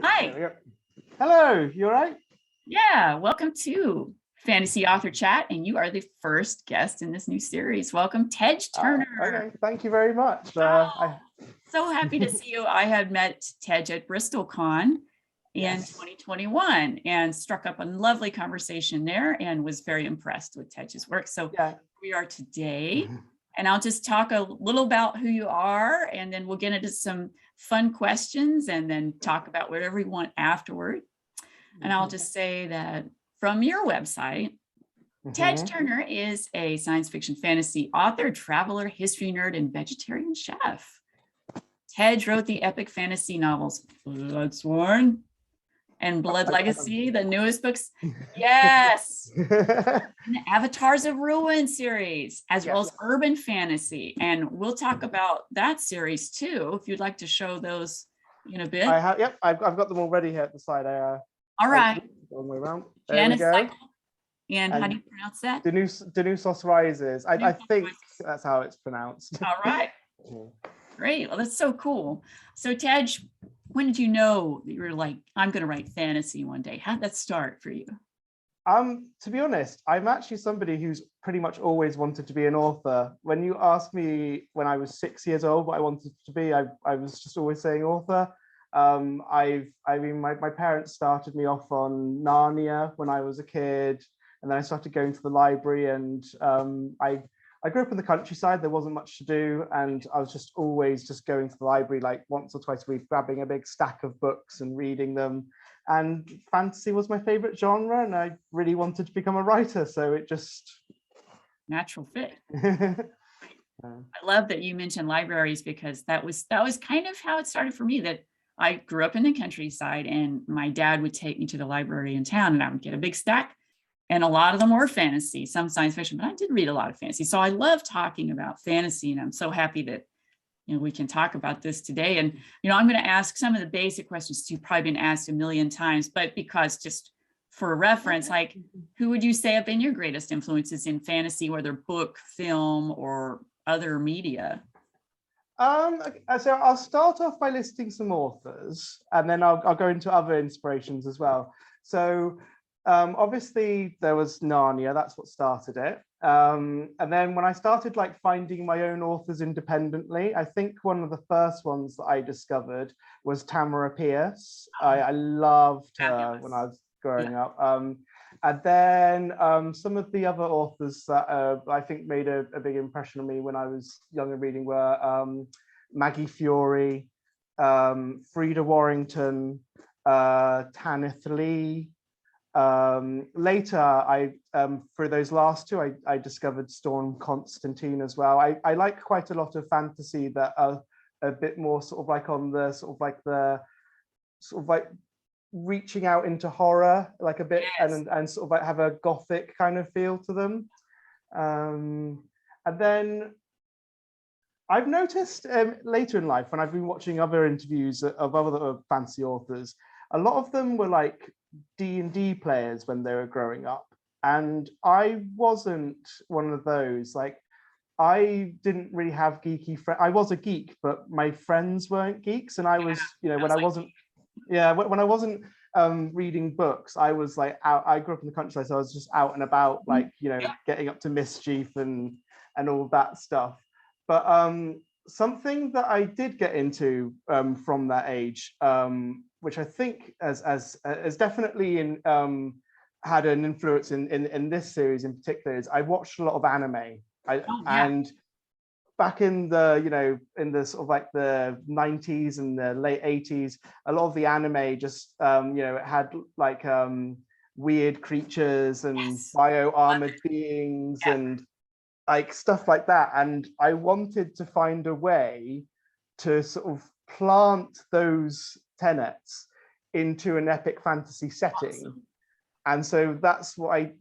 Hi. There we go. Hello, you all right? Yeah, welcome to Fantasy Author Chat, and you are the first guest in this new series. Welcome, Tej Turner. Okay, thank you very much. So happy to see you. I had met Tej at BristolCon in 2021 and struck up a lovely conversation there and was very impressed with Tej's work. So we are today, and I'll just talk a little about who you are, and then we'll get into some fun questions and then talk about whatever you want afterward. And I'll just say that from your website, Tej Turner is a science fiction fantasy author, traveler, history nerd, and vegetarian chef. Tej wrote the epic fantasy novels Bloodsworn and Blood Legacy, the newest books. Yes. And the Avatars of Ruin series, as well as urban fantasy. And we'll talk about that series too, if you'd like to show those in a bit. I have, I've got them already here at the side. All right. Long way around. There we go. And how do you pronounce that? Danusos Rises. I think that's how it's pronounced. All right. Great. Well, that's so cool. So Tej, when did you know that you were like, I'm going to write fantasy one day? How did that start for you? To be honest, I'm actually somebody who's pretty much always wanted to be an author. When you asked me when I was 6 years old what I wanted to be, I was just always saying author. My parents started me off on Narnia when I was a kid, and then I started going to the library, and I grew up in the countryside. There wasn't much to do, and I was just always just going to the library like once or twice a week, grabbing a big stack of books and reading them. And fantasy was my favorite genre, and I really wanted to become a writer, so it just natural fit. I love that you mentioned libraries, because that was kind of how it started for me. That I grew up in the countryside, and my dad would take me to the library in town, and I would get a big stack, and a lot of them were fantasy, some science fiction, but I did read a lot of fantasy. So I love talking about fantasy, and I'm so happy that we can talk about this today. And I'm going to ask some of the basic questions you've probably been asked a million times, but because just for reference, like, who would you say have been your greatest influences in fantasy, whether book, film, or other media? So I'll start off by listing some authors, and then I'll go into other inspirations as well. So obviously there was Narnia, that's what started it. And then when I started like finding my own authors independently, I think one of the first ones that I discovered was Tamara Pierce. I loved her when I was growing up. And then some of the other authors that I think made a big impression on me when I was young and reading were Maggie Fury, Frida Warrington, Tanith Lee. Later, for those last two, I discovered Storm Constantine as well. I like quite a lot of fantasy that are a bit more sort of like on the sort of like reaching out into horror, like a bit, and sort of like have a gothic kind of feel to them. And then I've noticed later in life, when I've been watching other interviews of other fantasy authors, a lot of them were like D&D players when they were growing up, and I wasn't one of those. Like, I didn't really have geeky friends. I was a geek, but my friends weren't geeks, and I was, when I wasn't reading books, I was like out. I grew up in the countryside, so I was just out and about, like getting up to mischief and all that stuff. But something that I did get into from that age, which I think has definitely had an influence in this series in particular, is I watched a lot of anime. And back in the in the sort of like the 90s and the late 80s, a lot of the anime just it had like weird creatures and bio armored beings and like stuff like that, and I wanted to find a way to sort of plant those tenets into an epic fantasy setting. Awesome. And so that's what I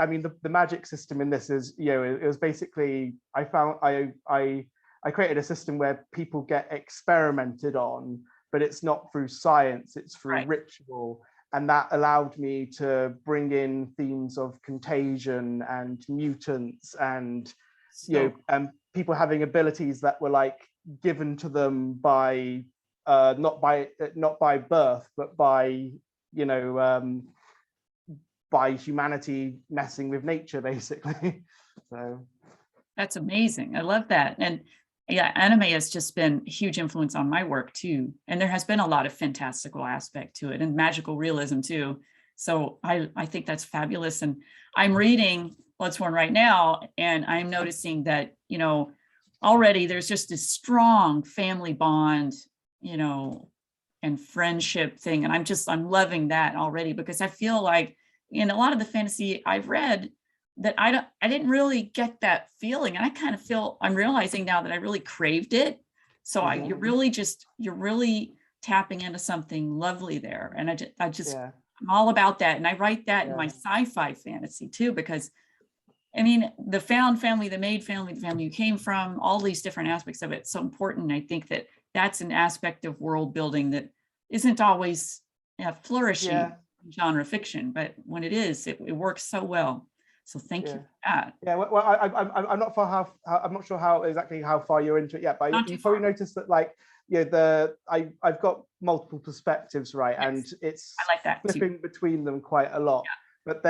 mean, the magic system in this is, it was basically, I created a system where people get experimented on, but it's not through science, it's through ritual. And that allowed me to bring in themes of contagion and mutants and, people having abilities that were like given to them by not by birth, but by, you know, by humanity messing with nature, basically. So that's amazing. I love that. And yeah, anime has just been a huge influence on my work too. And there has been a lot of fantastical aspect to it and magical realism too. So I think that's fabulous. And I'm reading Bloodsworn right now, and I'm noticing that, you know, already there's just this strong family bond, you know, and friendship thing. And I'm loving that already, because I feel like in a lot of the fantasy I've read that I didn't really get that feeling. And I kind of feel, I'm realizing now that I really craved it. So you're really tapping into something lovely there. And I'm all about that. And I write that in my sci-fi fantasy too, because I mean, the found family, the made family, the family you came from, all these different aspects of it, so important. I think that that's an aspect of world building that isn't always flourishing in genre fiction, but when it is, it works so well. So thank you for that. Yeah, well, I'm not I'm not sure exactly how far you're into it yet, but you probably noticed that, like, you know, I've got multiple perspectives, right? Yes. And it's I like that flipping too. between them quite a lot. Yeah. But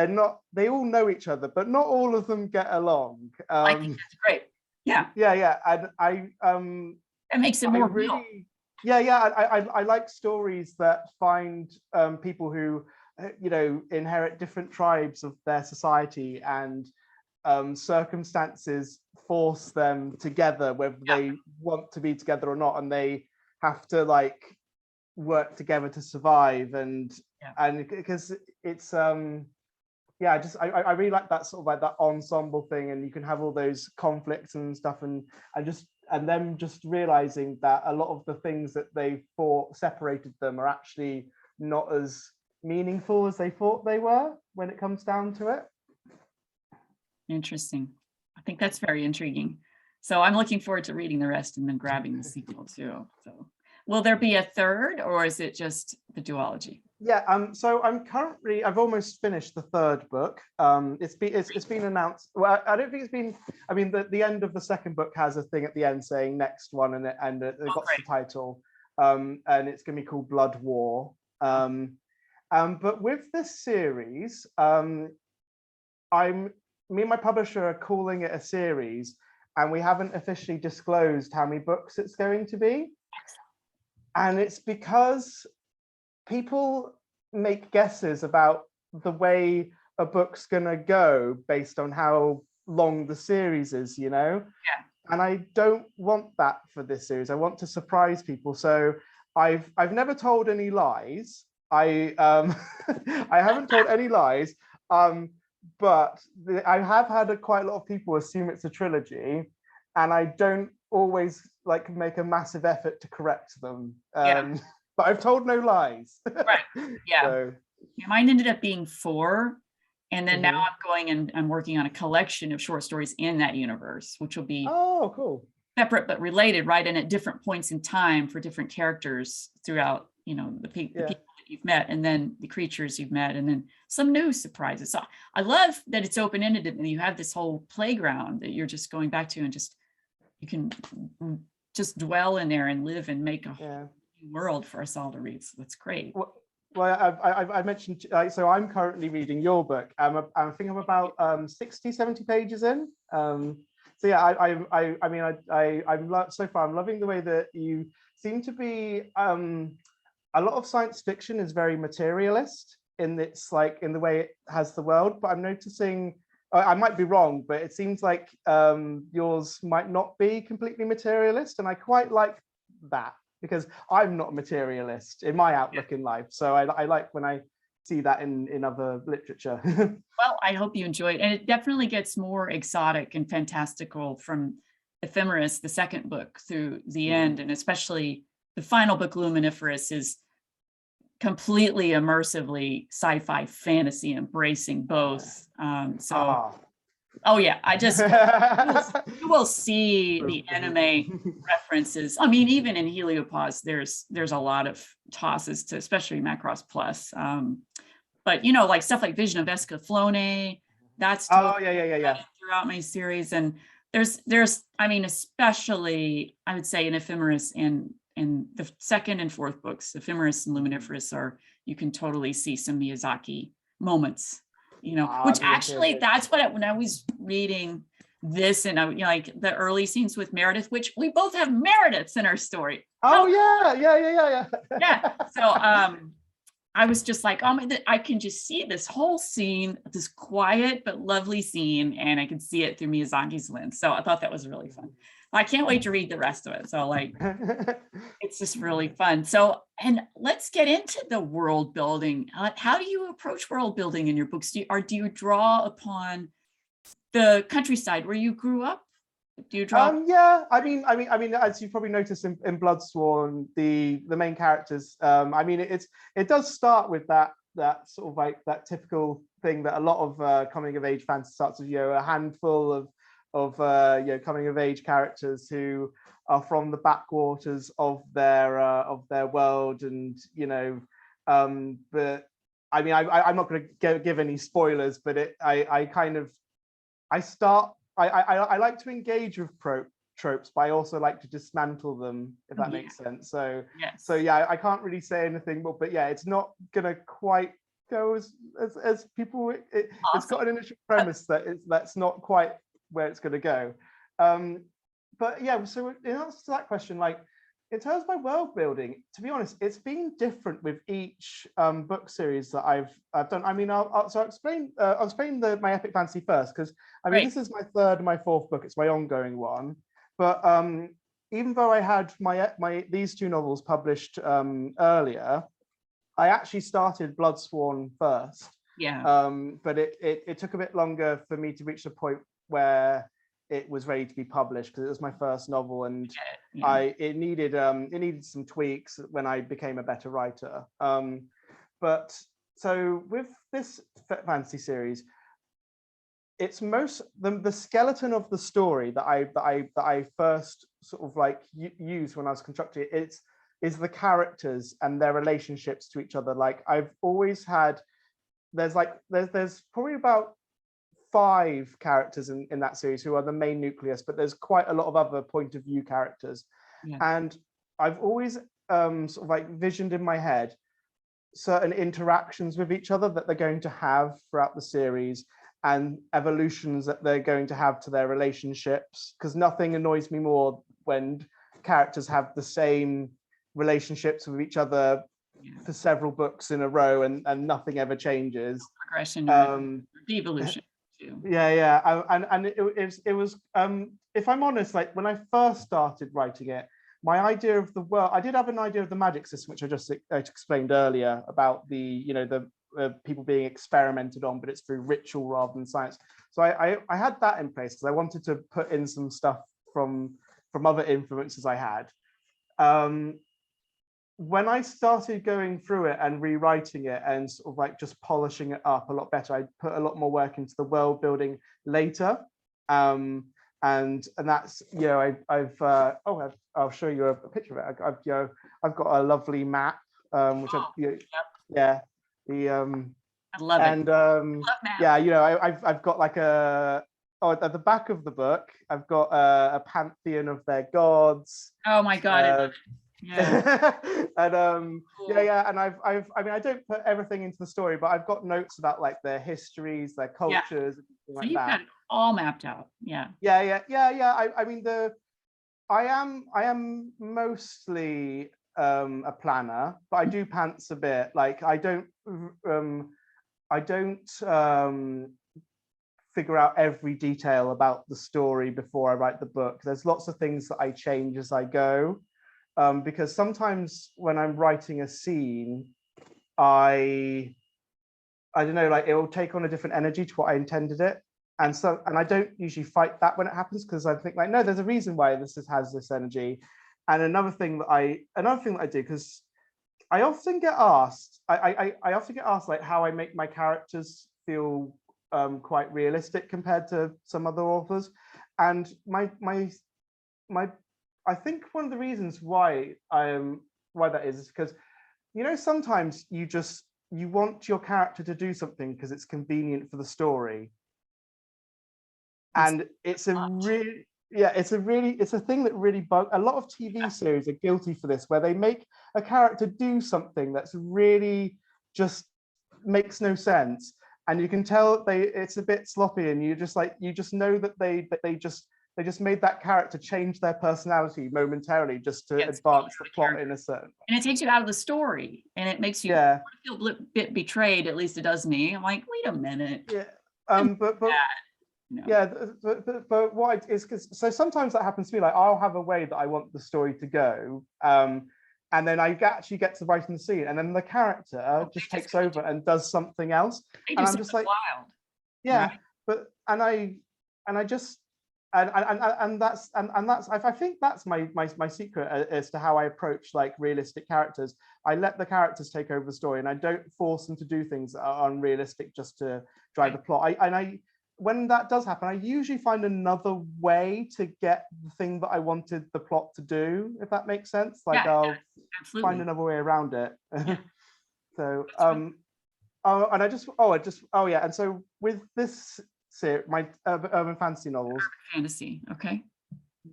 they all know each other, but not all of them get along. I think that's great. Yeah. Yeah. And that makes it more real. I like stories that find people who, you know, inherit different tribes of their society, and circumstances force them together, whether they want to be together or not, and they have to like work together to survive. And because it's I really like that sort of like that ensemble thing, and you can have all those conflicts and stuff, and them just realizing that a lot of the things that they thought separated them are actually not as meaningful as they thought they were when it comes down to it. Interesting. I think that's very intriguing. So I'm looking forward to reading the rest and then grabbing the sequel too. So will there be a third, or is it just the duology? Yeah, so I've almost finished the third book. It's been announced. Well, I don't think it's been. I mean, the end of the second book has a thing at the end saying next one, and it got the title, and it's going to be called Blood War. But with this series, me and my publisher are calling it a series, and we haven't officially disclosed how many books it's going to be. And it's because people make guesses about the way a book's gonna go based on how long the series is, you know? Yeah. And I don't want that for this series. I want to surprise people. So I've never told any lies. I haven't told any lies. But I have had quite a lot of people assume it's a trilogy, and I don't always like make a massive effort to correct them. But I've told no lies. Right. Yeah. So. Mine ended up being 4. And then now I'm going and I'm working on a collection of short stories in that universe, which will be cool. Separate but related, right? And at different points in time for different characters throughout, you know, the people that you've met, and then the creatures you've met, and then some new surprises. So I love that it's open-ended and you have this whole playground that you're just going back to, and just you can just dwell in there and live and make a whole new world for us all to read. So that's great. Well, I mentioned, so I'm currently reading your book. I think I'm about 60, 70 pages in. So yeah, so far I'm loving the way that you seem to be. A lot of science fiction is very materialist in its like in the way it has the world, but I'm noticing, I might be wrong, but it seems like yours might not be completely materialist, and I quite like that, because I'm not a materialist in my outlook in life. So I like when I see that in other literature. Well, I hope you enjoy it. And it definitely gets more exotic and fantastical from Ephemeris, the second book, through the end. And especially the final book, Luminiferous, is completely immersively sci-fi fantasy, embracing both. Oh yeah, I just, you will see the anime references. I mean, even in Heliopause, there's a lot of tosses to, especially Macross Plus. But you know, like stuff like Vision of Escaflowne, that's throughout my series. And there's, I mean, especially I would say in Ephemeris and and the second and fourth books, Ephemeris and Luminiferous, are, you can totally see some Miyazaki moments, which actually, that's what when I was reading this, and like the early scenes with Meredith, which we both have Merediths in our story. Oh yeah. Yeah. So I was just like, oh my, I can just see this whole scene, this quiet but lovely scene, and I can see it through Miyazaki's lens. So I thought that was really fun. I can't wait to read the rest of it. So like, it's just really fun. So, and let's get into the world building. How do you approach world building in your books? Do you draw upon the countryside where you grew up? Do you draw? Yeah, I mean, as you probably noticed in Bloodsworn, the main characters, it does start with that sort of like that typical thing that a lot of coming of age fantasy starts with, a handful of coming of age characters who are from the backwaters of their world, and but I mean, I'm not going to give any spoilers, but I like to engage with tropes, but I also like to dismantle them, if that makes sense. So, yes. So yeah, I can't really say anything more, but yeah, it's not gonna quite go as people. It's got an initial premise that's not quite where it's gonna go. But yeah, so in answer to that question, like in terms of my world building, to be honest, it's been different with each book series that I've done. I mean, I'll explain my epic fantasy first, because I mean, This is my third and my fourth book. It's my ongoing one. But even though I had these two novels published earlier, I actually started Bloodsworn first. Yeah. But it took a bit longer for me to reach the point where it was ready to be published, because it was my first novel, and it needed some tweaks when I became a better writer. But so with this fantasy series, it's the skeleton of the story that I first sort of like used when I was constructing it. Is the characters and their relationships to each other. Like I've always had, there's probably about 5 characters in that series who are the main nucleus, but there's quite a lot of other point of view characters. And I've always sort of like visioned in my head certain interactions with each other that they're going to have throughout the series, and evolutions that they're going to have to their relationships, because nothing annoys me more when characters have the same relationships with each other for several books in a row, and nothing ever changes. Progression, evolution. And it was if I'm honest, like when I first started writing it, my idea of the world, I did have an idea of the magic system, which I just explained earlier, about the people being experimented on, but it's through ritual rather than science. So I had that in place because I wanted to put in some stuff from other influences I had. When I started going through it and rewriting it and sort of like just polishing it up a lot better, I put a lot more work into the world building later. And that's, I'll show you a picture of it. I've got a lovely map, which I love it. I've got like at the back of the book, I've got a pantheon of their gods. Oh my God. And and I don't put everything into the story, but I've got notes about like their histories, their cultures, so like you've got it all mapped out. I am mostly a planner, but I do pants a bit. Like I don't figure out every detail about the story before I write the book. There's lots of things that I change as I go. Because sometimes when I'm writing a scene, I don't know, like it will take on a different energy to what I intended it. And I don't usually fight that when it happens, because I think like, no, there's a reason why this has this energy. And another thing that I do, because I often get asked, I often get asked like how I make my characters feel quite realistic compared to some other authors. And I think one of the reasons why that is because, sometimes you want your character to do something because it's convenient for the story. And it's a yeah, it's a thing that really a lot of TV series are guilty for this, where they make a character do something that's really just makes no sense, and you can tell it's a bit sloppy, and you just know that they just made that character change their personality momentarily just to advance the plot in a certain way. And it takes you out of the story, and it makes you feel a bit betrayed. At least it does me. I'm like, wait a minute. Yeah. Yeah, but what is because so sometimes that happens to me. Like I'll have a way that I want the story to go, and then I actually get to writing the scene, and then the character just takes over and does something else, and I'm just like, wild. Yeah, right? But I just and that's I think that's my secret as to how I approach like realistic characters. I let the characters take over the story, and I don't force them to do things that are unrealistic just to drive the plot. When that does happen, I usually find another way to get the thing that I wanted the plot to do, if that makes sense. Like I'll find another way around it. Yeah. So, and so with this series, my urban fantasy novels. Fantasy, okay.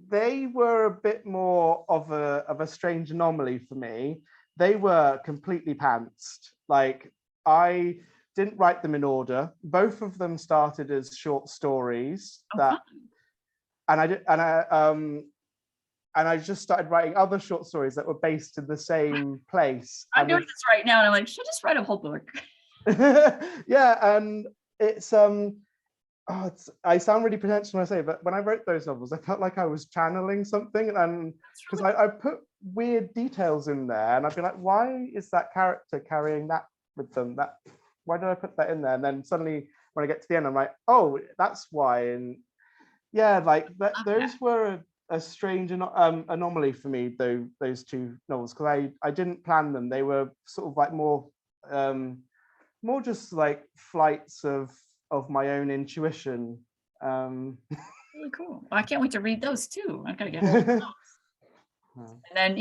They were a bit more of a strange anomaly for me. They were completely pantsed. Like I didn't write them in order. Both of them started as short stories and I just started writing other short stories that were based in the same place. I'm doing this right now, and I'm like, should I just write a whole book? Yeah, and it's I sound really pretentious when I say it, but when I wrote those novels, I felt like I was channeling something, and because I put weird details in there, and I'd be like, why is that character carrying that with them? Why did I put that in there? And then suddenly when I get to the end, I'm like, oh, that's why. And yeah, like those were a strange anomaly for me, though, those two novels, because I didn't plan them. They were sort of like more just like flights of my own intuition. Really cool. Well, I can't wait to read those too. I gotta get hold of those. And then,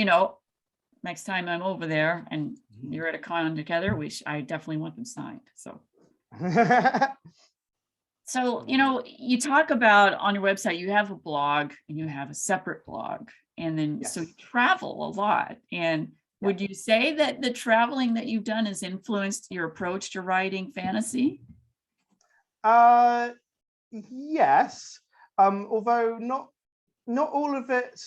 next time I'm over there and you're at a con together, I definitely want them signed. So, you talk about on your website, you have a blog and you have a separate blog, and then so you travel a lot. And would you say that the traveling that you've done has influenced your approach to writing fantasy? Yes. Although not all of it.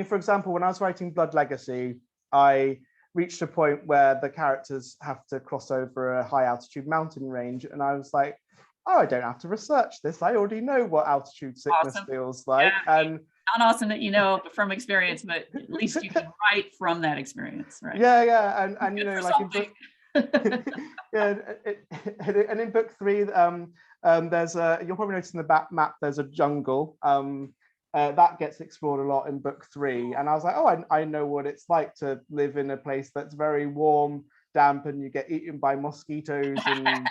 For example, when I was writing Blood Legacy, I reached a point where the characters have to cross over a high altitude mountain range, and I was like, oh, I don't have to research this. I already know what altitude sickness feels like. Yeah, and not awesome that you know from experience, but at least you can write from that experience, right? Yeah, and like in book, and in book 3, there's you'll probably notice in the map there's a jungle. That gets explored a lot in book 3, and I was like, oh, I know what it's like to live in a place that's very warm, damp, and you get eaten by mosquitoes, and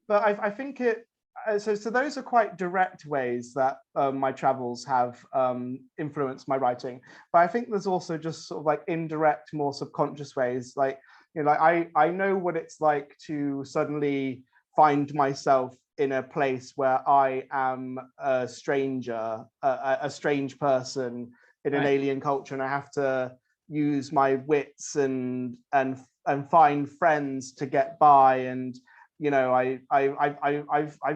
but I think it. So those are quite direct ways that my travels have influenced my writing. But I think there's also just sort of like indirect, more subconscious ways. Like I know what it's like to suddenly find myself in a place where I am a stranger, a strange person in an alien culture, and I have to use my wits and find friends to get by. And I've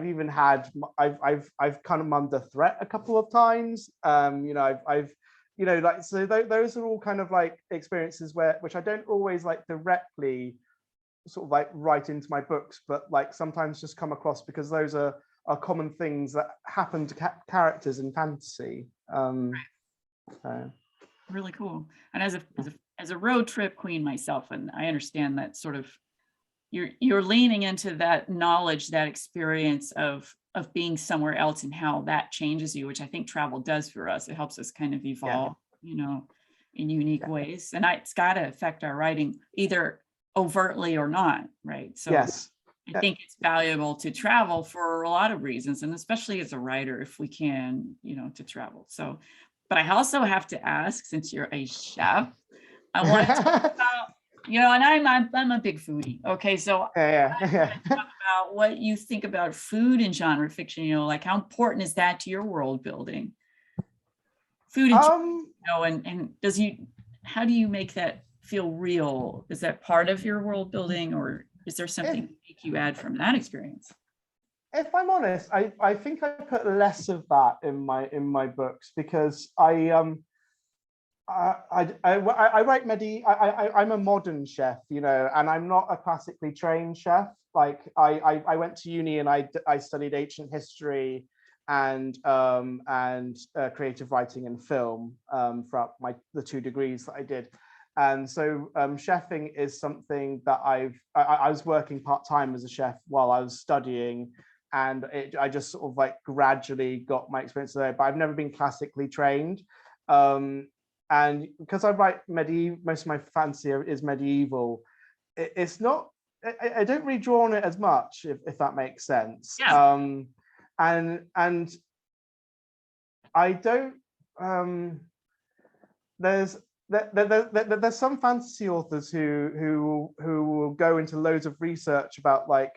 even had I've kind of under threat a couple of times. Those are all kind of like experiences which I don't always like directly sort of like write into my books, but like sometimes just come across because those are common things that happen to characters in fantasy. Really cool. And as a road trip queen myself, and I understand that sort of you're leaning into that knowledge, that experience of being somewhere else and how that changes you, which I think travel does for us. It helps us kind of evolve, in unique ways. And it's got to affect our writing either overtly or not, right? So I think it's valuable to travel for a lot of reasons, and especially as a writer, if we can, to travel. So, but I also have to ask, since you're a chef, I want to talk about and I'm a big foodie. Okay, so Yeah, I want to talk about what you think about food in genre fiction. Like how important is that to your world building? Food in and how do you make that feel real? Is that part of your world building, or is there something you add from that experience? if I'm honest, I think I put less of that in my books because I write I'm a modern chef, and I'm not a classically trained chef. Like I went to uni and I studied ancient history and creative writing and film throughout the 2 degrees that I did. And so chefing is something that I was working part-time as a chef while I was studying, and I just sort of like gradually got my experience there, but I've never been classically trained. And because I write medieval, most of my fantasy is medieval. It's not. I don't really draw on it as much, if that makes sense. Yeah. And I don't. There's some fantasy authors who will go into loads of research about like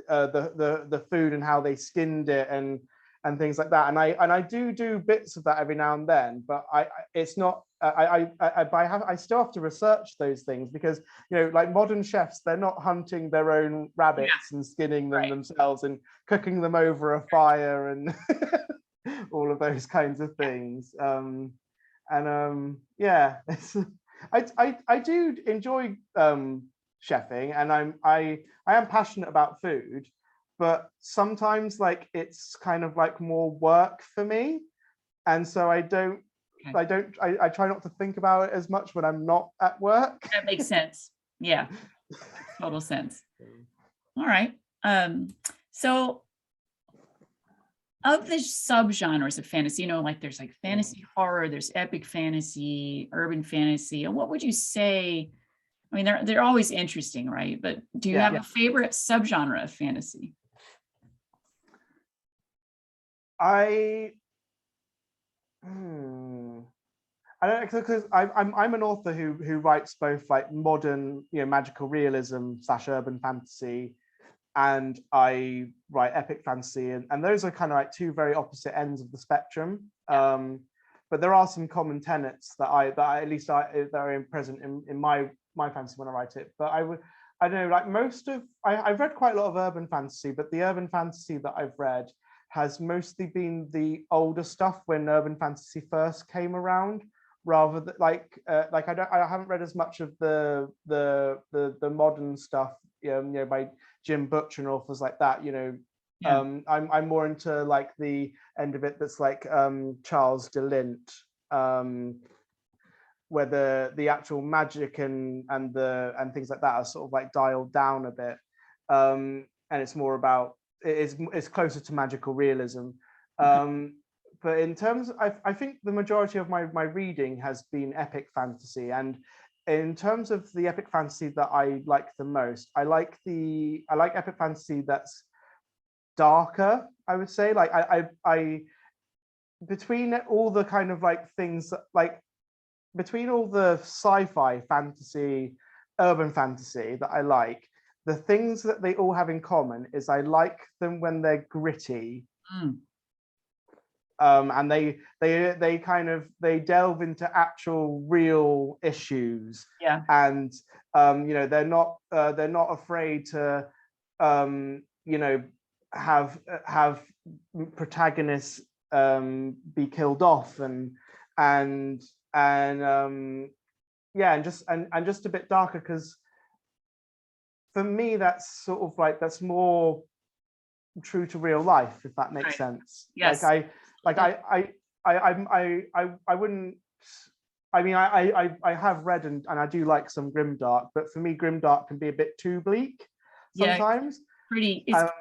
the food and how they skinned it and things like that, and I do bits of that every now and then, but it's not I still have to research those things because like modern chefs, they're not hunting their own rabbits and skinning them themselves and cooking them over a fire and all of those kinds of things. Yeah, I do enjoy chefing, and I am passionate about food, but sometimes like it's kind of like more work for me, and so I try not to think about it as much when I'm not at work. That makes sense. Yeah, total sense. All right. So of the subgenres of fantasy, like there's like fantasy horror, there's epic fantasy, urban fantasy, and what would you say? I mean, they're always interesting, right? But do you have a favorite subgenre of fantasy? I don't know, because I'm an author who writes both like modern, magical realism / urban fantasy, and I write epic fantasy, and those are kind of like 2 very opposite ends of the spectrum. But there are some common tenets that are present in my fantasy when I write it. But I don't know, like I've read quite a lot of urban fantasy, but the urban fantasy that I've read has mostly been the older stuff when urban fantasy first came around, rather than I haven't read as much of the modern stuff, by Jim Butcher and authors like that. I'm more into like the end of it that's like Charles DeLint, where the actual magic and things like that are sort of like dialed down a bit, and it's more about it's closer to magical realism. But in terms, I think the majority of my reading has been epic fantasy, and in terms of the epic fantasy that I like the most, I like epic fantasy that's darker, I would say. Like I between all the kind of like things that, like between all the sci-fi fantasy, urban fantasy that I like, the things that they all have in common is I like them when they're gritty. And they kind of delve into actual real issues. And they're not afraid to have protagonists be killed off and just a bit darker, because for me that's sort of like that's more true to real life, if that makes sense. Yes. I wouldn't. I mean, I have read and I do like some grimdark, but for me, grimdark can be a bit too bleak sometimes. It's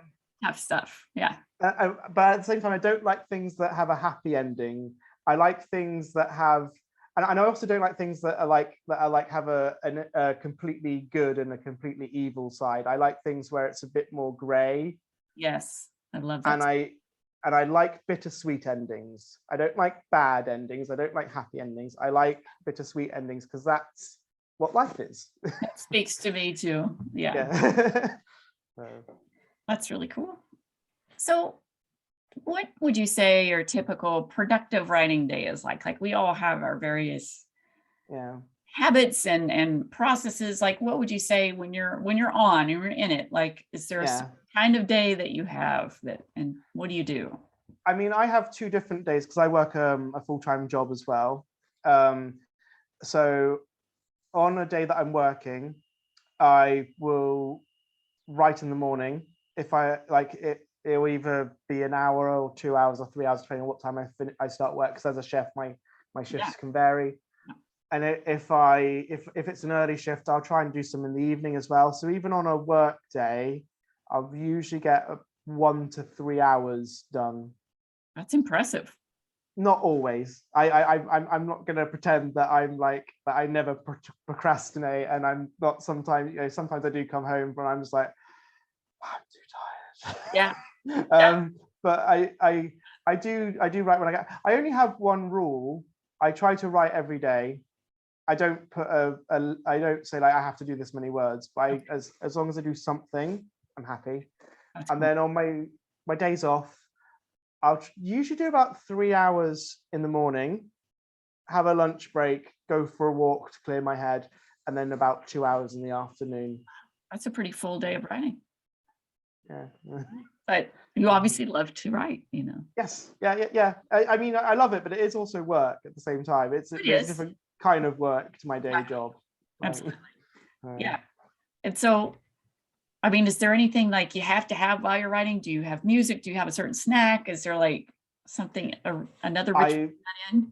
tough stuff. Yeah. But at the same time, I don't like things that have a happy ending. I like things that have, and I also don't like things that have a completely good and a completely evil side. I like things where it's a bit more grey. Yes, I love that. And I like bittersweet endings. I don't like bad endings. I don't like happy endings. I like bittersweet endings because what life is. That speaks to me too. Yeah, Yeah. So, that's really cool. So what would you say your typical productive writing day is like? Like we all have our various yeah. habits and processes. Like what would you say when you're on, you're in it? Like, is there a Yeah. kind of day that you have that, and what do you do? I mean, I have 2 different days because I work a full-time job as well. So on a day that I'm working, I will write in the morning. If I like it, it'll either be an hour or 2 hours or 3 hours, depending on what time I start work. Because as a chef, my shifts can vary. And if it's an early shift, I'll try and do some in the evening as well. So even on a work day, I'll usually get 1 to 3 hours done. That's impressive. Not always. I'm not going to pretend that I'm like that. I never procrastinate, and I'm not. Sometimes, sometimes I do come home, but I'm just like, I'm too tired. Yeah. But I do write when I get. I only have one rule. I try to write every day. I don't put I don't say like I have to do this many words, but as long as I do something, I'm happy. That's And cool. then on my days off, I'll usually do about 3 hours in the morning, have a lunch break, go for a walk to clear my head, and then about 2 hours in the afternoon. That's a pretty full day of writing. Yeah. But you obviously love to write, Yes. Yeah. I mean, I love it, but it is also work at the same time. There's a different kind of work to my day job. Absolutely. Yeah. And so, I mean, is there anything like you have to have while you're writing? Do you have music? Do you have a certain snack? Is there like something, another ritual in?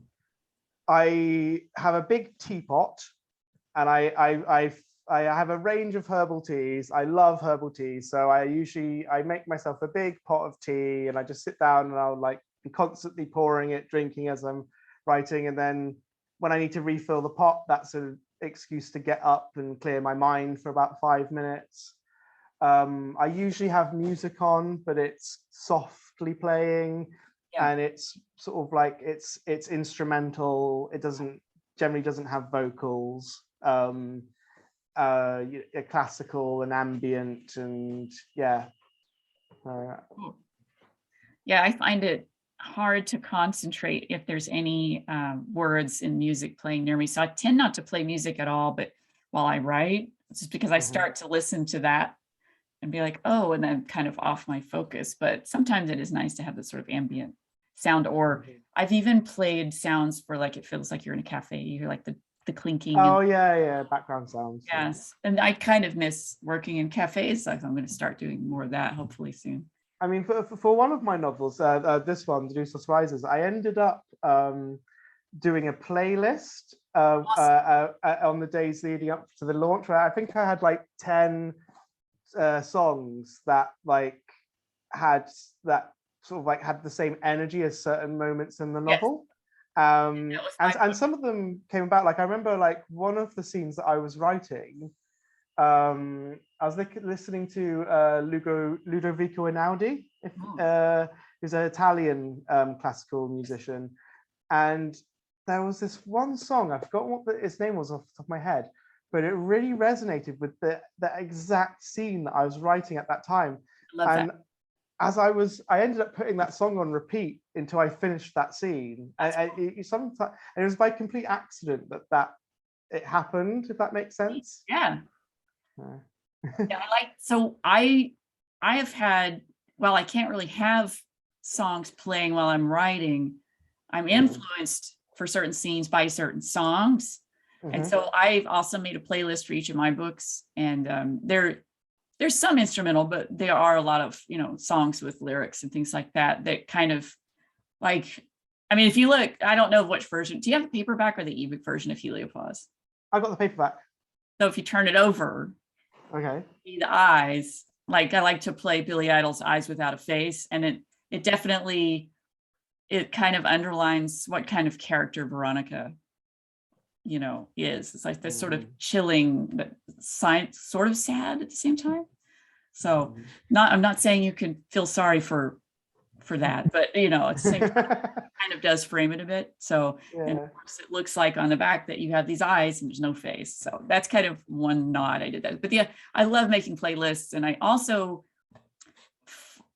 I have a big teapot, and I have a range of herbal teas. I love herbal teas, so I make myself a big pot of tea, and I just sit down and I'll like be constantly pouring it, drinking as I'm writing, and then when I need to refill the pot, that's an excuse to get up and clear my mind for about 5 minutes. I usually have music on, but it's softly playing, and it's sort of like it's instrumental. It generally doesn't have vocals. Classical and ambient, and yeah. Yeah, I find it hard to concentrate if there's any words in music playing near me. So I tend not to play music at all, but while I write, it's just because I start to listen to that and be like, oh, and then kind of off my focus. But sometimes it is nice to have this sort of ambient sound, or I've even played sounds for like, it feels like you're in a cafe. You hear like the clinking. Oh, yeah. Background sounds. Yes. And I kind of miss working in cafes. So I'm going to start doing more of that hopefully soon. I mean, for one of my novels, this one, The Deuceless Rises, I ended up doing a playlist on the days leading up to the launch, where I think I had like 10 songs that like had that sort of like had the same energy as certain moments in the novel. And some of them came about, like I remember like one of the scenes that I was writing, I was listening to Ludovico Einaudi, who's an Italian classical musician, and there was this one song, I forgot what its name was off the top of my head, but it really resonated with the exact scene that I was writing at that time. And as I ended up putting that song on repeat until I finished that scene. Sometimes, and it was by complete accident that it happened, if that makes sense. Yeah. Yeah, I have had, well, I can't really have songs playing while I'm writing. I'm influenced for certain scenes by certain songs. And so I've also made a playlist for each of my books, and there's some instrumental, but there are a lot of, songs with lyrics and things like that kind of like, I mean, if you look, I don't know which version. Do you have the paperback or the ebook version of Heliopause? I've got the paperback. So if you turn it over, the eyes, like I like to play Billy Idol's Eyes Without a Face, and it definitely, it kind of underlines what kind of character Veronica is. It's like this sort of chilling, but sort of sad at the same time. So I'm not saying you can feel sorry for for that, but you know, it's the same kind of does frame it a bit. So, and Yeah. of course it looks like on the back that you have these eyes and there's no face. So that's kind of one nod I did that. But yeah, I love making playlists, and I also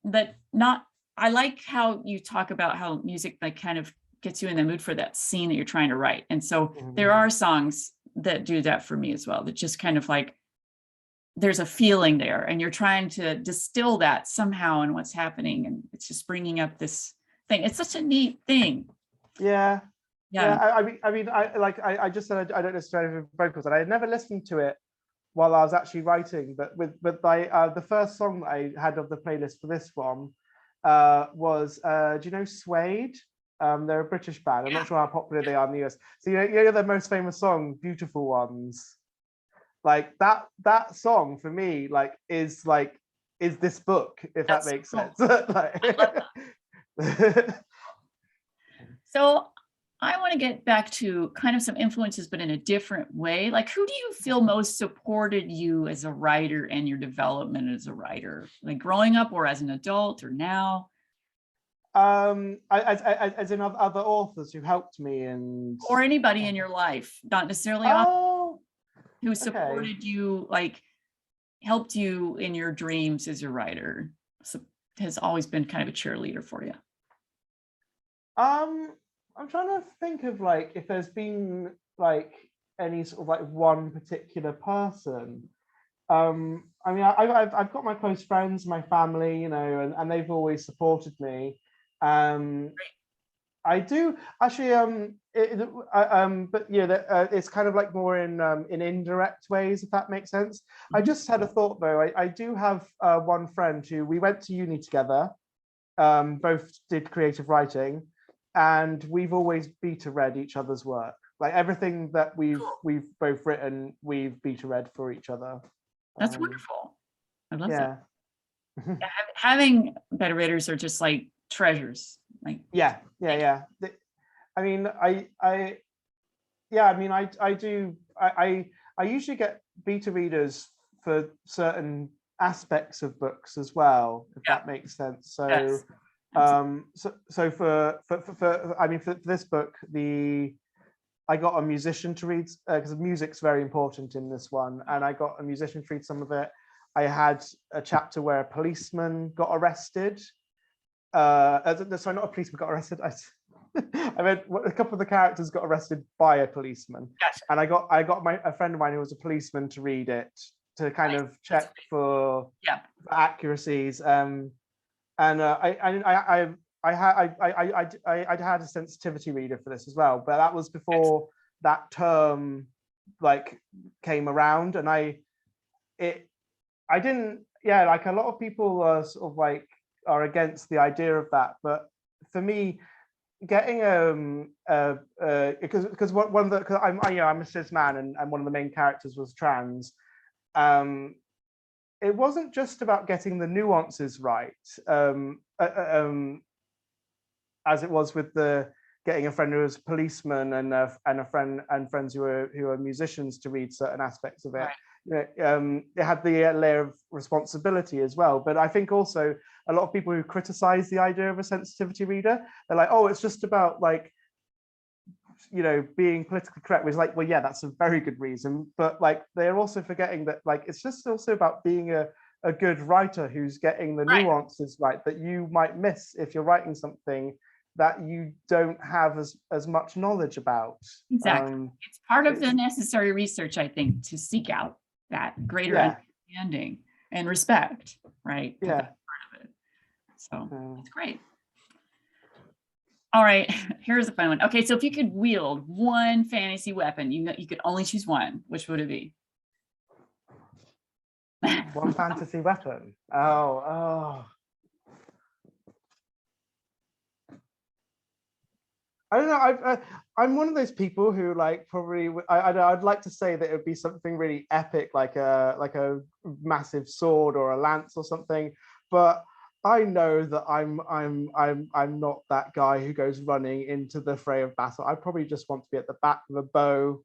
I like how you talk about how music like kind of gets you in the mood for that scene that you're trying to write. And so there are songs that do that for me as well, that just kind of like there's a feeling there and you're trying to distill that somehow in what's happening, and it's just bringing up this thing. It's such a neat thing. Yeah. Yeah. I just said I don't necessarily have vocals, and I had never listened to it while I was actually writing. But with the first song that I had of the playlist for this one was do you know Suede? They're a British band. I'm not sure how popular they are in the US. So you know their most famous song, "Beautiful Ones." Like that song for me is this book, if that makes sense. So I want to get back to kind of some influences, but in a different way. Like, who do you feel most supported you as a writer and your development as a writer, like growing up or as an adult or now? As in other authors who helped me, or anybody in your life, not necessarily who supported you, like helped you in your dreams as a writer, so has always been kind of a cheerleader for you. I'm trying to think of like if there's been like any sort of like one particular person. I mean, I've got my close friends, my family, you know, and they've always supported me. I do actually, but yeah, it's kind of like more in indirect ways, if that makes sense. I just had a thought though. I do have one friend who we went to uni together, both did creative writing, and we've always beta read each other's work. Like everything that we've both written, we've beta read for each other. That's wonderful. I love that. Having beta readers are just like treasures. Like yeah. I mean, I usually get beta readers for certain aspects of books as well, if that makes sense. So yes. So for this book, I got a musician to read, because music's very important in this one, and I got a musician to read some of it. I had a chapter where a policeman got arrested. Sorry, not a policeman got arrested. I meant a couple of the characters got arrested by a policeman. Gotcha. And I got a friend of mine who was a policeman to read it, to kind of check for accuracies. And I had a sensitivity reader for this as well, but that was before that term like came around, and I didn't. Yeah, like a lot of people are sort of like are against the idea of that, but for me, getting because one of the, because I'm a cis man, and one of the main characters was trans. It wasn't just about getting the nuances right, as it was with the getting a friend who was a policeman and a friend and friends who are musicians to read certain aspects of it. Right. You know, it had the layer of responsibility as well. But I think also a lot of people who criticize the idea of a sensitivity reader, they're like, oh, it's just about like, you know, being politically correct. Was like, well, yeah, that's a very good reason, but like they're also forgetting that like it's just also about being a good writer who's getting the nuances right that you might miss if you're writing something that you don't have as much knowledge about. Exactly. It's part of the necessary research, I think, to seek out that greater understanding and respect, right? Yeah. That's part of it. So it's great. All right, here's a fun one. Okay, so if you could wield one fantasy weapon, you could only choose one, which would it be? One fantasy weapon. Oh. I don't know. I'm one of those people who like probably I'd like to say that it would be something really epic, like a massive sword or a lance or something, but I know that I'm not that guy who goes running into the fray of battle. I probably just want to be at the back with a bow.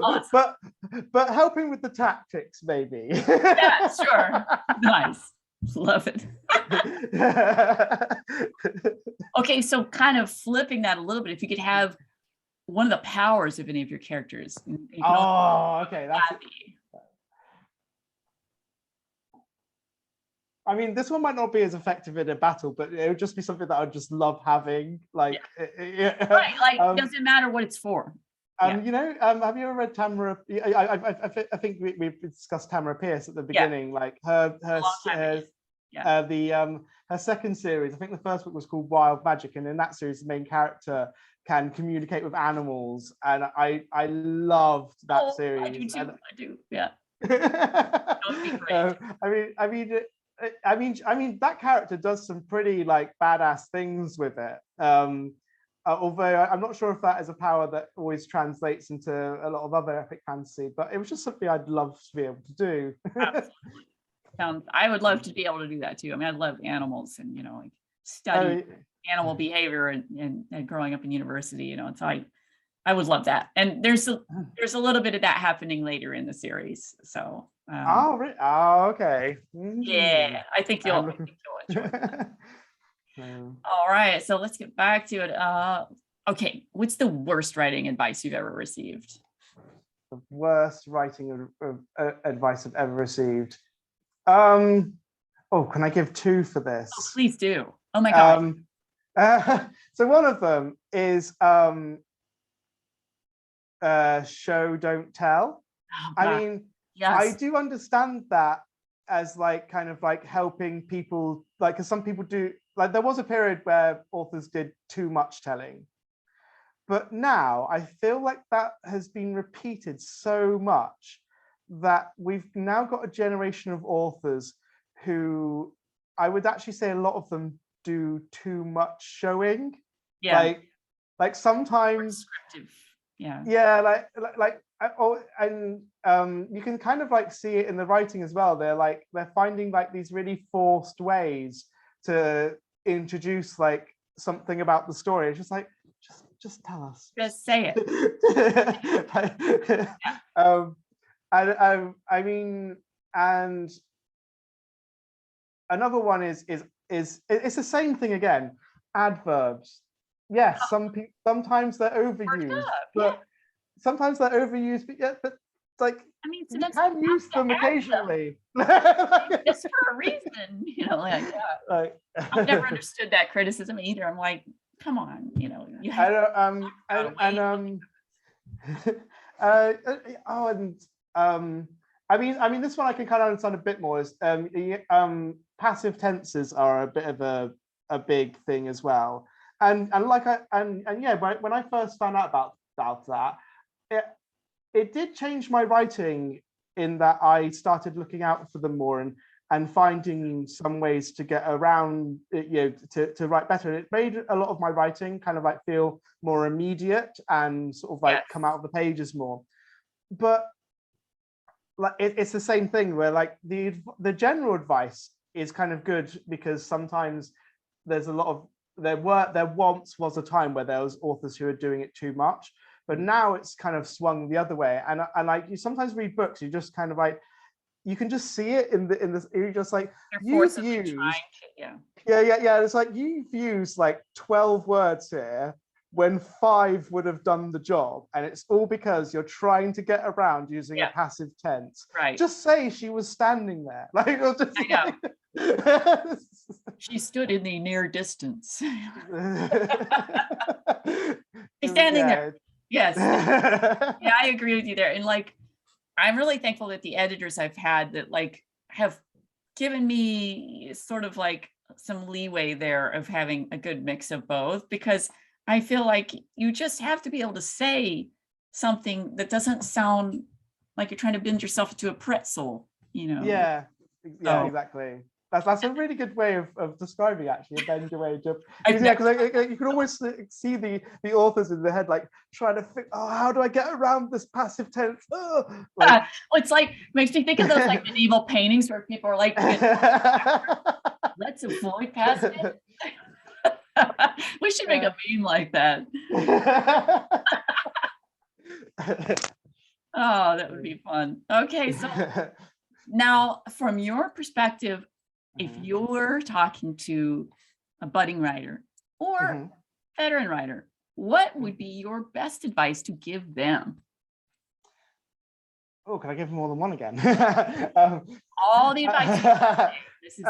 Awesome. But helping with the tactics, maybe. Yeah, sure. Nice. Love it. Okay, so kind of flipping that a little bit, if you could have one of the powers of any of your characters. Oh, okay. I mean, this one might not be as effective in a battle, but it would just be something that I'd just love having. Like, right, like doesn't matter what it's for. Have you ever read Tamara? I think we discussed Tamara Pierce at the beginning. Like her second series. I think the first book was called Wild Magic, and in that series, the main character can communicate with animals, and I loved that series. I do too. I do. Yeah. That would be great. I mean, that character does some pretty like badass things with it. Although I'm not sure if that is a power that always translates into a lot of other epic fantasy, but it was just something I'd love to be able to do. I would love to be able to do that too. I mean, I love animals and, like study animal behavior and growing up in university, and so I would love that. And there's a little bit of that happening later in the series. So. Okay. Yeah, I think you'll enjoy it. All right, so let's get back to it. Okay, what's the worst writing advice you've ever received? The worst writing advice I've ever received. Can I give two for this? Oh, please do. Oh my God. So one of them is show don't tell. Oh, I mean, yes. I do understand that as like kind of like helping people, like, because some people do, like, there was a period where authors did too much telling, but now I feel like that has been repeated so much that we've now got a generation of authors who I would actually say a lot of them do too much showing. Yeah. Like sometimes descriptive. Yeah. Yeah, you can kind of like see it in the writing as well. They're finding like these really forced ways to introduce like something about the story. It's just like, just tell us. Just say it. I mean, and another one is it's the same thing again. Adverbs. Yes, sometimes they're overused, but sometimes they're overused. But like, I mean, you can use them occasionally. Just for a reason, Like I've never understood that criticism either. I'm like, come on, you have. I mean, this one I can kind of understand a bit more. Is passive tenses are a bit of a big thing as well. And when I first found out about that, it did change my writing in that I started looking out for them more and finding some ways to get around it, to write better. It made a lot of my writing kind of like feel more immediate and sort of like come out of the pages more. But like it's the same thing where like the general advice is kind of good, because sometimes there's a lot of there once was a time where there was authors who were doing it too much, but now it's kind of swung the other way. And like, you sometimes read books, you just kind of like, you can just see it in this, you're just like, you've used it's like you've used like 12 words here when 5 would have done the job, and it's all because you're trying to get around using a passive tense. Right. Just say she was standing there. Like, I know. She stood in the near distance. She's standing there. Yes. Yeah, I agree with you there. And like, I'm really thankful that the editors I've had that like have given me sort of like some leeway there of having a good mix of both, because I feel like you just have to be able to say something that doesn't sound like you're trying to bend yourself into a pretzel, Yeah, exactly. That's a really good way of describing, actually, a bend your way to. Because you can almost see the authors in their head like trying to think, how do I get around this passive tense? Well, it's like, makes me think of those like medieval paintings where people are like, let's avoid passive. We should make a meme like that. Oh, that would be fun. Okay, so now from your perspective, if you're talking to a budding writer or veteran writer, what would be your best advice to give them? Oh, can I give them more than one again? All the advice. This is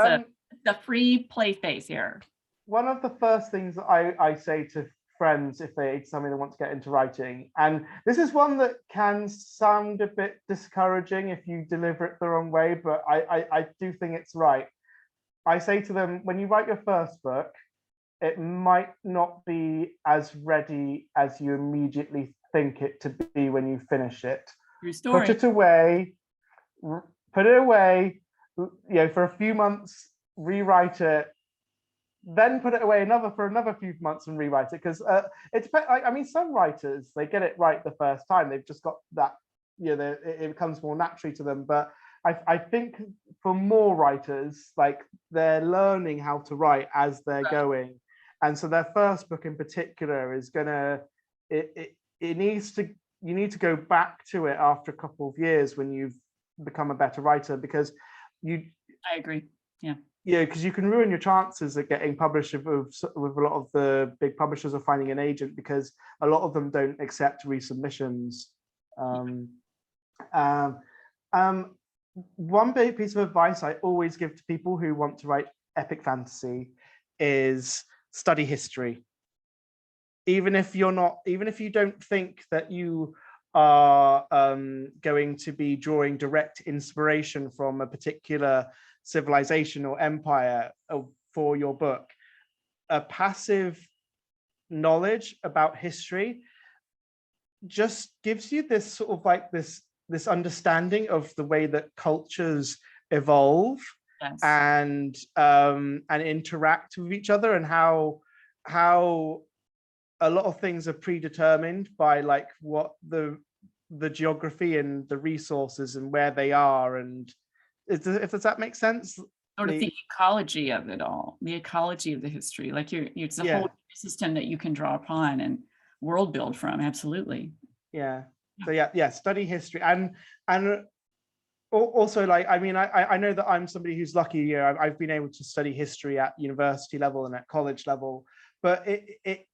the free play phase here. One of the first things I say to friends if they tell me they want to get into writing, and this is one that can sound a bit discouraging if you deliver it the wrong way, but I do think it's right. I say to them, when you write your first book, it might not be as ready as you immediately think it to be when you finish it. Your story. Put it away, for a few months, rewrite it, then put it away for another few months and rewrite it. Because it depends. I mean, some writers, they get it right the first time. They've just got that, it comes more naturally to them. But I think for more writers, like they're learning how to write as they're going. And so their first book in particular is you need to go back to it after a couple of years when you've become a better writer, because I agree. Yeah. Yeah, because you can ruin your chances of getting published with a lot of the big publishers or finding an agent, because a lot of them don't accept resubmissions. One big piece of advice I always give to people who want to write epic fantasy is study history. Even if you don't think that you are going to be drawing direct inspiration from a particular civilization or empire for your book, a passive knowledge about history just gives you this sort of like this understanding of the way that cultures evolve. Yes. and interact with each other, and how a lot of things are predetermined by like what the geography and the resources and where they are, and does that make sense? Sort of the ecology of it all, the ecology of the history, like it's a whole system that you can draw upon and world build from. Absolutely. So study history, and also, like, I mean, I know that I'm somebody who's lucky. I've been able to study history at university level and at college level, but it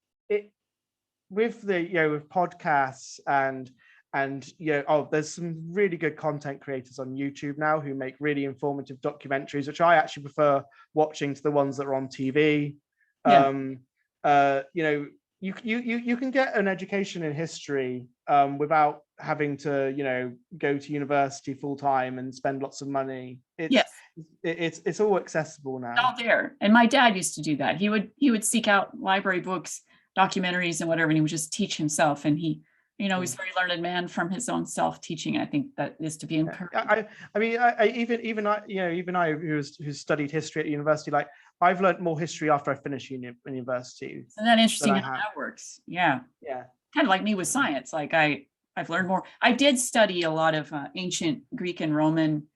with with podcasts and there's some really good content creators on YouTube now who make really informative documentaries, which I actually prefer watching to the ones that are on TV. You can get an education in history without having to go to university full time and spend lots of money. It's all accessible now. It's all there. And my dad used to do that. He would seek out library books, documentaries and whatever, and he would just teach himself. And he he's a very learned man from his own self-teaching. I think that is to be encouraged. Even I who studied history at university, like I've learned more history after I finished university. Isn't that interesting how that works? Yeah. Kind of like me with science. Like I've learned more. I did study a lot of ancient Greek and Roman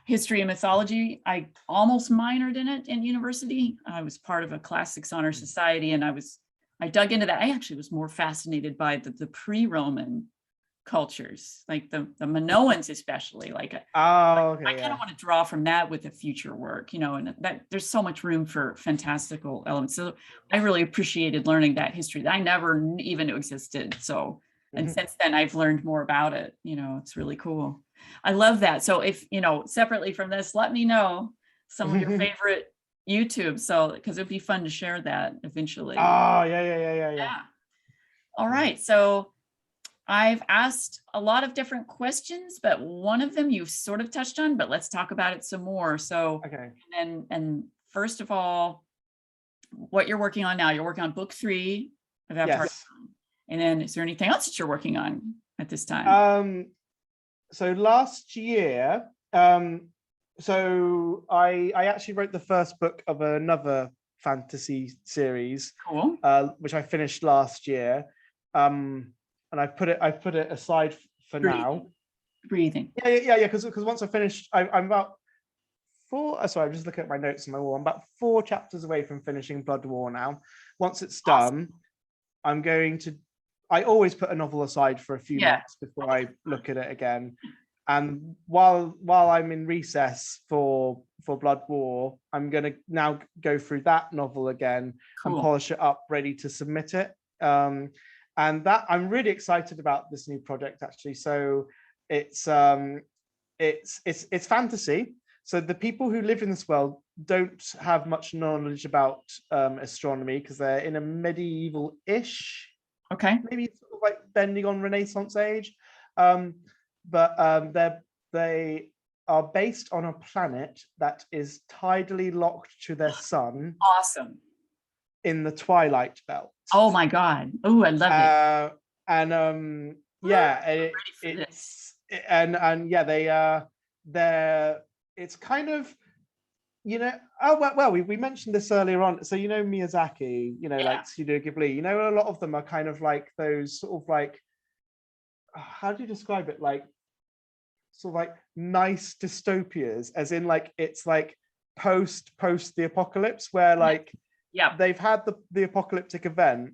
history and mythology. I almost minored in it in university. I was part of a classics honor society, and I dug into that. I actually was more fascinated by the pre-Roman cultures, like the Minoans especially. Like I kind of want to draw from that with the future work, and that there's so much room for fantastical elements. So I really appreciated learning that history that I never even knew existed. So, and since then I've learned more about it. It's really cool. I love that. So if, separately from this, let me know some of your favorite YouTube, because it'd be fun to share that eventually. Yeah. All right, so I've asked a lot of different questions, but one of them you've sort of touched on, but let's talk about it some more. So and first of all, what you're working on now. You're working on book 3 of Avatar. And then is there anything else that you're working on at this time? So last year, so I actually wrote the first book of another fantasy series, which I finished last year, and I put it aside for now. Breathing. Because once I finished, I'm about 4. Sorry, I'm just looking at my notes on my wall. I'm about 4 chapters away from finishing Blood War now. Once it's done, I'm going to. I always put a novel aside for a few months before I look at it again. And while I'm in recess for Blood War, I'm going to now go through that novel again and Cool. polish it up, ready to submit it. And that I'm really excited about this new project, actually. So it's fantasy. So the people who live in this world don't have much knowledge about astronomy because they're in a medieval-ish, Okay. maybe sort of like bending on Renaissance age. But they are based on a planet that is tidally locked to their sun Awesome. in the twilight belt. Oh my God. Oh, I love it. And yeah, they're it's kind of, you know, we mentioned this earlier on. So, you know, Miyazaki, you know, like Studio Ghibli, you know, a lot of them are kind of like those sort of like, how do you describe it? Like sort of like nice dystopias, as in like it's like post the apocalypse, where like they've had the apocalyptic event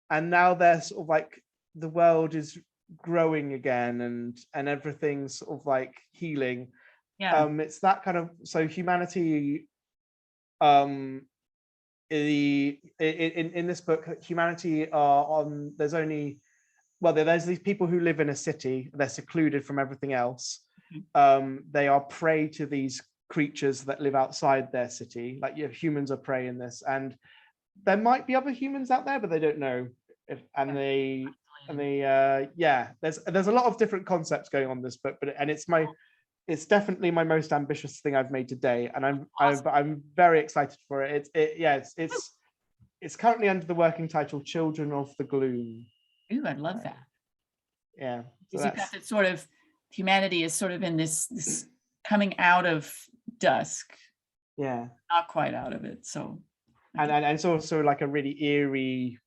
and now they're sort of like the world is growing again and everything's sort of like healing. It's that kind of, so humanity in this book, humanity are on, there's these people who live in a city, they're secluded from everything else. They are prey to these creatures that live outside their city. Like, humans are prey in this, and there might be other humans out there, but they don't know. There's a lot of different concepts going on in this book, but it's definitely my most ambitious thing I've made today, and I'm very excited for it. It's currently under the working title Children of the Gloom. Ooh, I love that. Yeah. Because you've got that sort of, humanity is sort of in this coming out of dusk. Yeah. Not quite out of it. So. And it's also like a really eerie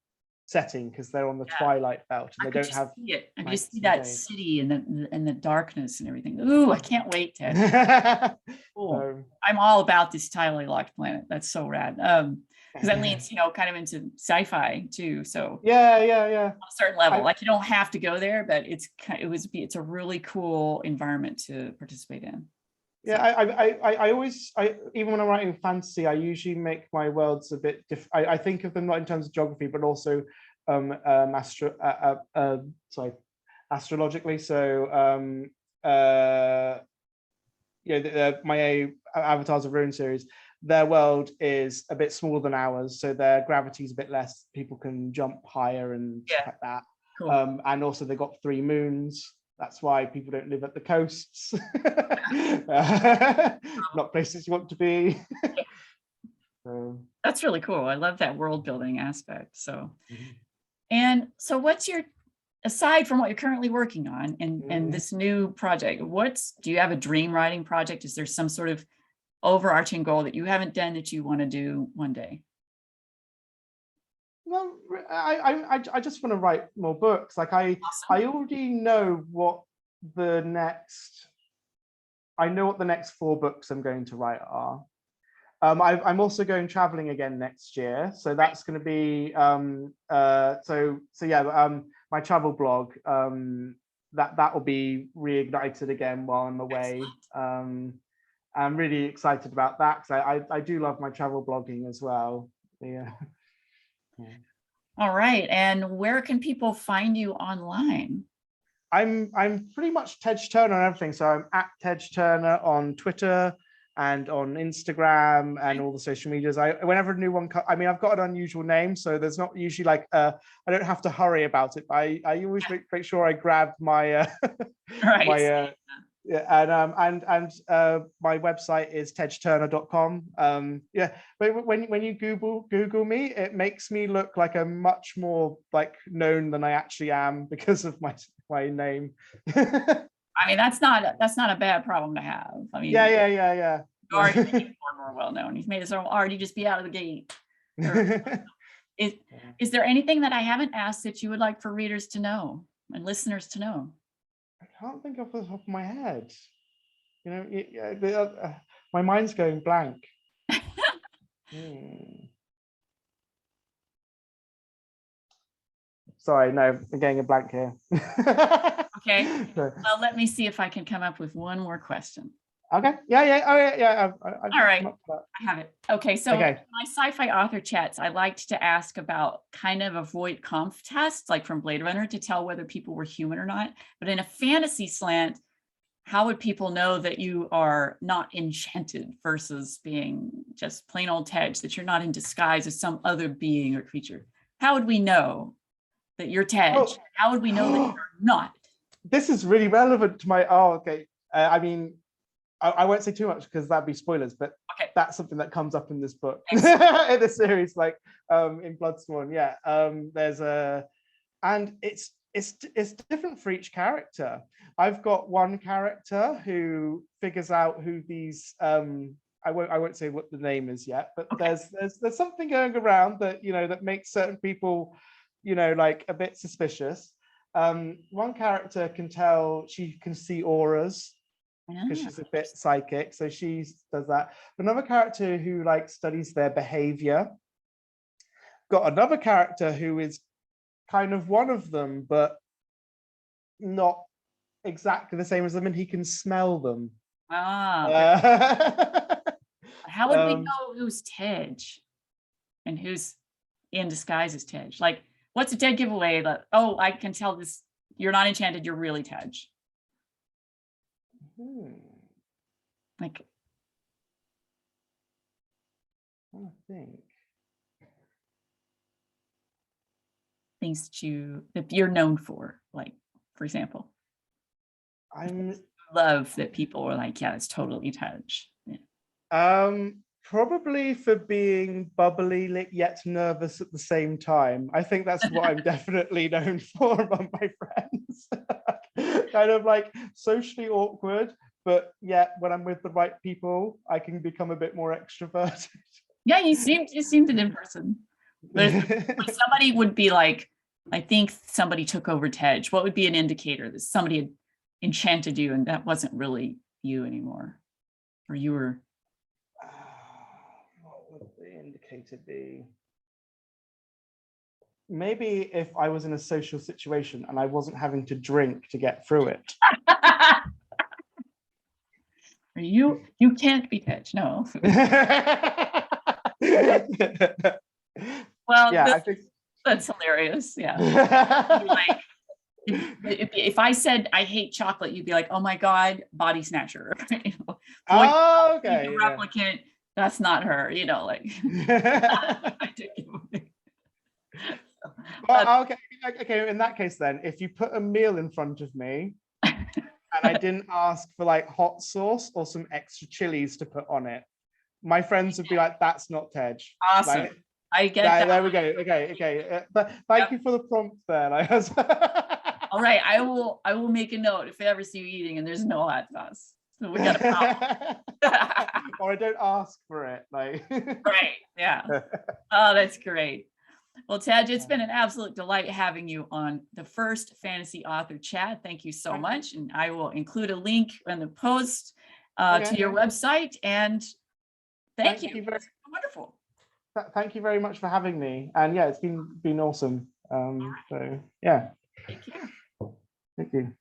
setting because they're on the twilight belt and they don't have. I just see that city and the darkness and everything. Ooh, I can't wait, Ted. Cool. I'm all about this tidally locked planet. That's so rad. Because that leans, you know, kind of into sci-fi too. So yeah, on a certain level, like you don't have to go there, but it's a really cool environment to participate in. Yeah, I always even when I'm writing fantasy, I usually make my worlds a bit different. I think of them not in terms of geography, but also astrologically. So my Avatars of Ruin series, their world is a bit smaller than ours, so their gravity is a bit less. People can jump higher and stuff like that. Cool. And also they've got 3 moons. That's why people don't live at the coasts. Not places you want to be. That's really cool. I love that world building aspect. So, and so what's your, aside from what you're currently working on and this new project, do you have a dream writing project? Is there some sort of overarching goal that you haven't done that you want to do one day? Well, I just want to write more books. Like I already know what the next 4 books I'm going to write are. I'm also going traveling again next year, so that's going to be my travel blog, that will be reignited again while I'm away. I'm really excited about that because I do love my travel blogging as well. Yeah. All right. And where can people find you online? I'm pretty much Tej Turner on everything. So I'm at Tej Turner on Twitter and on Instagram and all the social medias. Whenever a new one I've got an unusual name, so there's not usually like I don't have to hurry about it. I always make sure I grab my and my website is tejturner.com. But when you Google me, it makes me look like I'm much more like known than I actually am because of my name. I mean, that's not a bad problem to have. I mean, yeah. You already made it more well known. You've made it so already just be out of the gate. Is there anything that I haven't asked that you would like for readers to know and listeners to know? I can't think off the top of my head. You know, my mind's going blank. Sorry, no, I'm getting a blank here. Okay. Well, let me see if I can come up with one more question. Okay. Yeah. Oh, yeah. All right. I have it. Okay. So Okay. my sci-fi author chats, I liked to ask about kind of a void conf test, like from Blade Runner, to tell whether people were human or not. But in a fantasy slant, how would people know that you are not enchanted versus being just plain old Tej, that you're not in disguise as some other being or creature? How would we know that you're Tej? Oh. How would we know that you're not? This is really relevant to my. Oh, okay. I mean, I won't say too much because that'd be spoilers, but Okay. that's something that comes up in this book, in the series, like in Bloodsworn. Yeah, there's a, and it's different for each character. I've got one character who figures out who these. I won't say what the name is yet, but Okay. there's something going around that that makes certain people, like a bit suspicious. One character can tell, she can see auras because she's a bit psychic, so she does that. Another character who like studies their behavior. Got another character who is kind of one of them, but not exactly the same as them, and he can smell them. How would we know who's Tej and who's in disguise as Tej? Like, what's a dead giveaway that, oh, I can tell this, you're not enchanted, you're really Tej? Like, I think things that you're known for, like, for example, I'm love that people were like, yeah, it's totally Tej. Yeah. Probably for being bubbly yet nervous at the same time. I think that's what I'm definitely known for among my friends. Kind of like socially awkward, but yet when I'm with the right people, I can become a bit more extroverted. Yeah, you seemed it in person. But if somebody would be like, I think somebody took over Tej, what would be an indicator that somebody had enchanted you and that wasn't really you anymore? Or you were... What would the indicator be? Maybe if I was in a social situation and I wasn't having to drink to get through it. You can't be Tej, no. Well, yeah, I think that's hilarious. Yeah. Like, if I said I hate chocolate, you'd be like, oh my God, body snatcher. Oh, okay. Replicant, that's not her, like. Well, okay. In that case, then, if you put a meal in front of me and I didn't ask for like hot sauce or some extra chilies to put on it, my friends would be like, "That's not Tej." Awesome. Like, I get that. There we go. Okay. But thank you for the prompt there. All right, I will make a note if I ever see you eating and there's no hot sauce. So we got a problem. Or I don't ask for it. Like. Right. Yeah. Oh, that's great. Well, Tej, it's been an absolute delight having you on the first Fantasy Author Chat. Thank you so much. And I will include a link in the post to your website. And thank you. It's wonderful. Thank you very much for having me. And yeah, it's been awesome. So yeah. Thank you. Thank you.